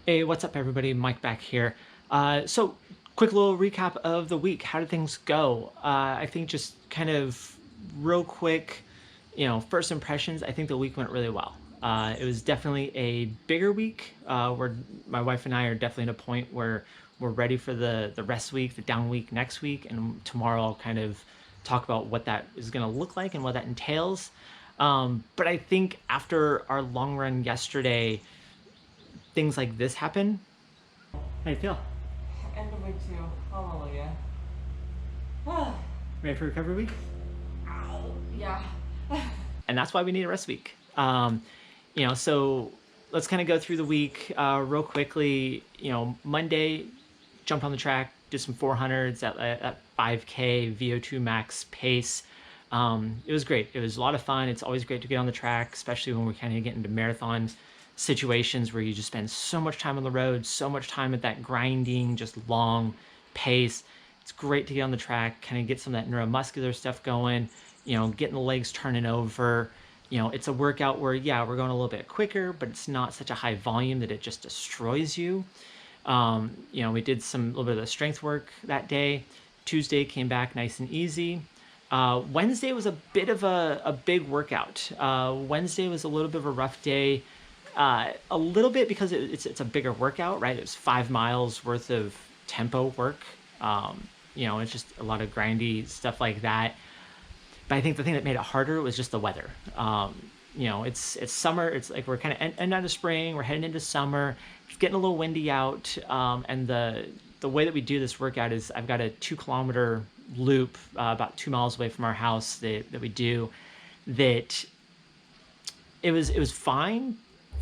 Hey, what's up, everybody? Mike back here. So, quick little recap of the week. How did things go? I think just kind of real quick, first impressions. I think the week went really well. It was definitely a bigger week where my wife and I are definitely at a point where we're ready for the rest week, the down week next week, and tomorrow I'll kind of talk about what that is going to look like and what that entails. But I think after our long run yesterday, things like this happen. How you feel? End of week 2. Hallelujah. Ready for recovery week? Ow. Yeah. And that's why we need a rest week. So let's kind of go through the week real quickly. Monday, jumped on the track, did some 400s at 5K VO2 max pace. It was great. It was a lot of fun. It's always great to get on the track, especially when we kind of get into marathon situations where you just spend so much time on the road, so much time at that grinding, just long pace. It's great to get on the track, kind of get some of that neuromuscular stuff going, getting the legs turning over. It's a workout where, yeah, we're going a little bit quicker, but it's not such a high volume that it just destroys you. We did a little bit of the strength work that day. Tuesday came back nice and easy. Wednesday was a bit of a big workout. Wednesday was a little bit of a rough day. A little bit because it's a bigger workout, right? It's 5 miles worth of tempo work. It's just a lot of grindy stuff like that. But I think the thing that made it harder was just the weather. It's summer. It's like we're kind of end out of spring. We're heading into summer. It's getting a little windy out. And the way that we do this workout is I've got a 2 kilometer loop about 2 miles away from our house that we do. That it was fine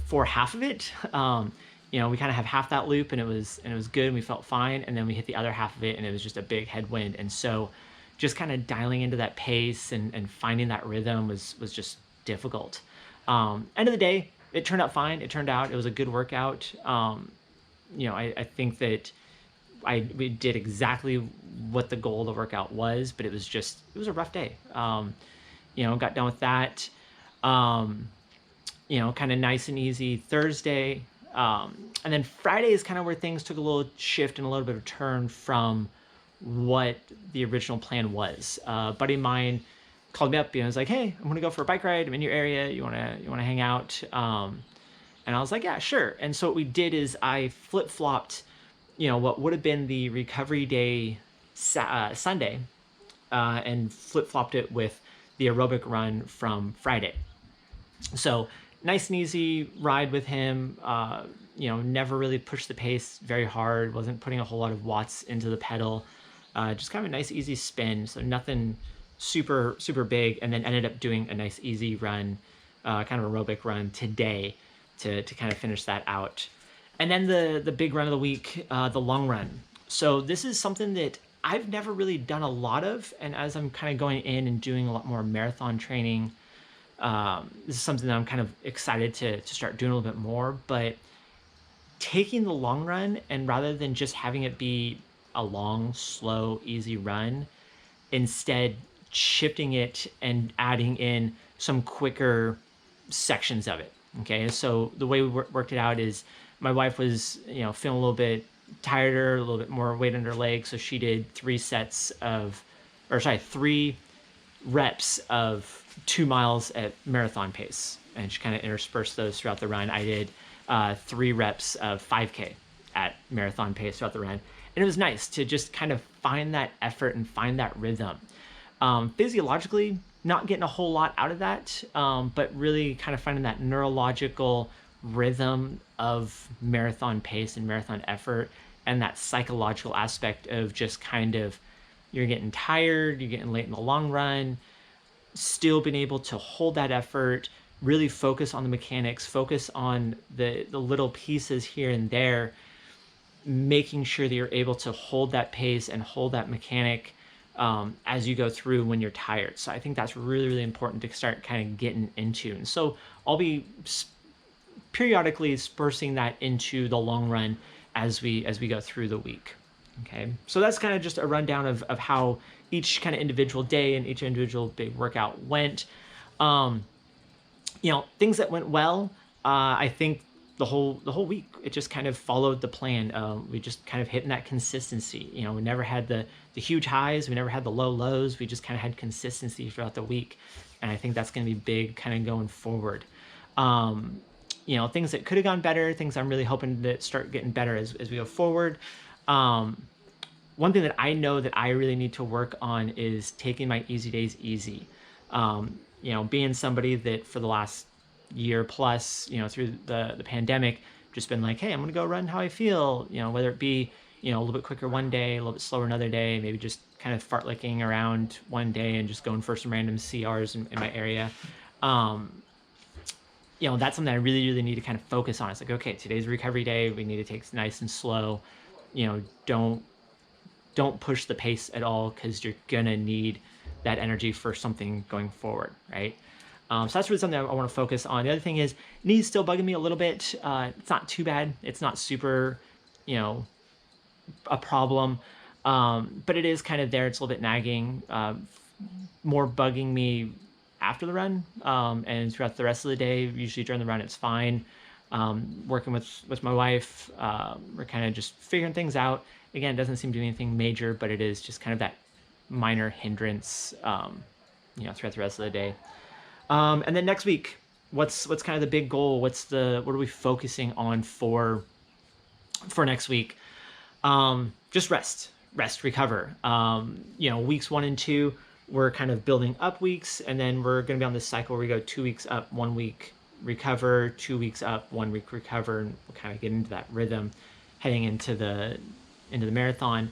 for half of it. We kind of have half that loop and it was good and we felt fine. And then we hit the other half of it and it was just a big headwind. And so just kind of dialing into that pace and finding that rhythm was just difficult. End of the day, it turned out fine. It was a good workout. I think that we did exactly what the goal of the workout was, but it was a rough day. Got done with that. Kind of nice and easy Thursday. And then Friday is kind of where things took a little shift and a little bit of a turn from what the original plan was. A buddy of mine called me up and was like, "Hey, I'm gonna go for a bike ride. I'm in your area. You wanna hang out?" And I was like, "Yeah, sure." And so what we did is I flip-flopped, what would have been the recovery day Sunday, and flip-flopped it with the aerobic run from Friday. So nice and easy ride with him. Never really pushed the pace very hard. Wasn't putting a whole lot of watts into the pedal. Just kind of a nice easy spin. So nothing super big. And then ended up doing a nice easy run, kind of aerobic run today to kind of finish that out. And then the big run of the week, the long run. So this is something that I've never really done a lot of. And as I'm kind of going in and doing a lot more marathon training, this is something that I'm kind of excited to start doing a little bit more. But taking the long run and rather than just having it be a long, slow, easy run, instead shifting it and adding in some quicker sections of it. Okay, so the way we worked it out is my wife was, feeling a little bit tireder, a little bit more weight on her legs, so she did 3 reps of 2 miles at marathon pace, and she kind of interspersed those throughout the run. I did 3 reps of 5K at marathon pace throughout the run, and it was nice to just kind of find that effort and find that rhythm. Physiologically, not getting a whole lot out of that, but really kind of finding that neurological rhythm of marathon pace and marathon effort, and that psychological aspect of just kind of you're getting tired, you're getting late in the long run, still being able to hold that effort, really focus on the mechanics, focus on the little pieces here and there, making sure that you're able to hold that pace and hold that mechanic as you go through when you're tired. So I think that's really important to start kind of getting into. And so I'll be periodically dispersing that into the long run as we go through the week. Okay, so that's kind of just a rundown of how each kind of individual day and each individual big workout went. Things that went well, I think the whole week, it just kind of followed the plan. We just kind of hitting that consistency. We never had the huge highs, we never had the low lows. We just kind of had consistency throughout the week, and I think that's going to be big, kind of going forward. Um, Things that could have gone better, things I'm really hoping to start getting better as we go forward. Um, One thing that I know that I really need to work on is taking my easy days easy. Being somebody that for the last year plus, through the pandemic, just been like, hey, I'm gonna go run how I feel. Whether it be a little bit quicker one day, a little bit slower another day, maybe just kind of fartlicking around one day and just going for some random CRs in my area. Um, that's something I really, really need to kind of focus on. It's like, okay, today's recovery day. We need to take it nice and slow. Don't push the pace at all, because you're gonna need that energy for something going forward, right? So that's really something I want to focus on. The other thing is, knees still bugging me a little bit. It's not too bad. It's not super, you know, a problem, but it is kind of there. It's a little bit nagging. More bugging me after the run, and throughout the rest of the day. Usually during the run, it's fine. Working with my wife, we're kind of just figuring things out. Again, it doesn't seem to be anything major, but it is just kind of that minor hindrance, throughout the rest of the day. And then next week, what's kind of the big goal? What are we focusing on for next week? Just rest, recover. Weeks 1 and 2, we're kind of building up weeks, and then we're going to be on this cycle where we go 2 weeks up, 1 week recover, 2 weeks up, 1 week recover, and we'll kind of get into that rhythm heading into the marathon.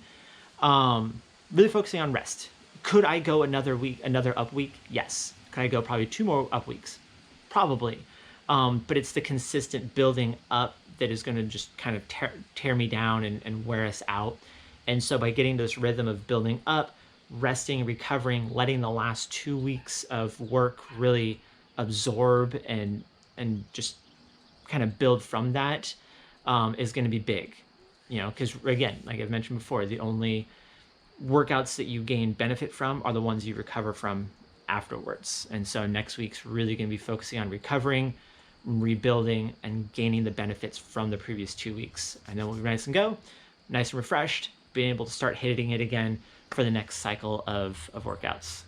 Really focusing on rest. Could I go another week, another up week? Yes. Could I go probably 2 more up weeks? Probably. But it's the consistent building up that is going to just kind of tear me down and wear us out. And so by getting to this rhythm of building up, resting, recovering, letting the last 2 weeks of work really absorb and just kind of build from that, is going to be big. Because again, like I've mentioned before, the only workouts that you gain benefit from are the ones you recover from afterwards. And so next week's really going to be focusing on recovering, rebuilding, and gaining the benefits from the previous 2 weeks. And then we'll be nice and go, nice and refreshed, being able to start hitting it again for the next cycle of workouts.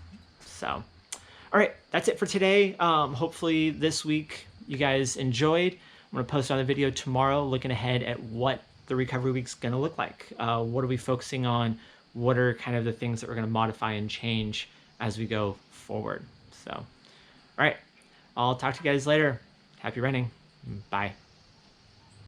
So, all right, that's it for today. Hopefully this week you guys enjoyed. I'm going to post another video tomorrow looking ahead at what the recovery week's going to look like. What are we focusing on? What are kind of the things that we're going to modify and change as we go forward? So, all right, I'll talk to you guys later. Happy running. Bye.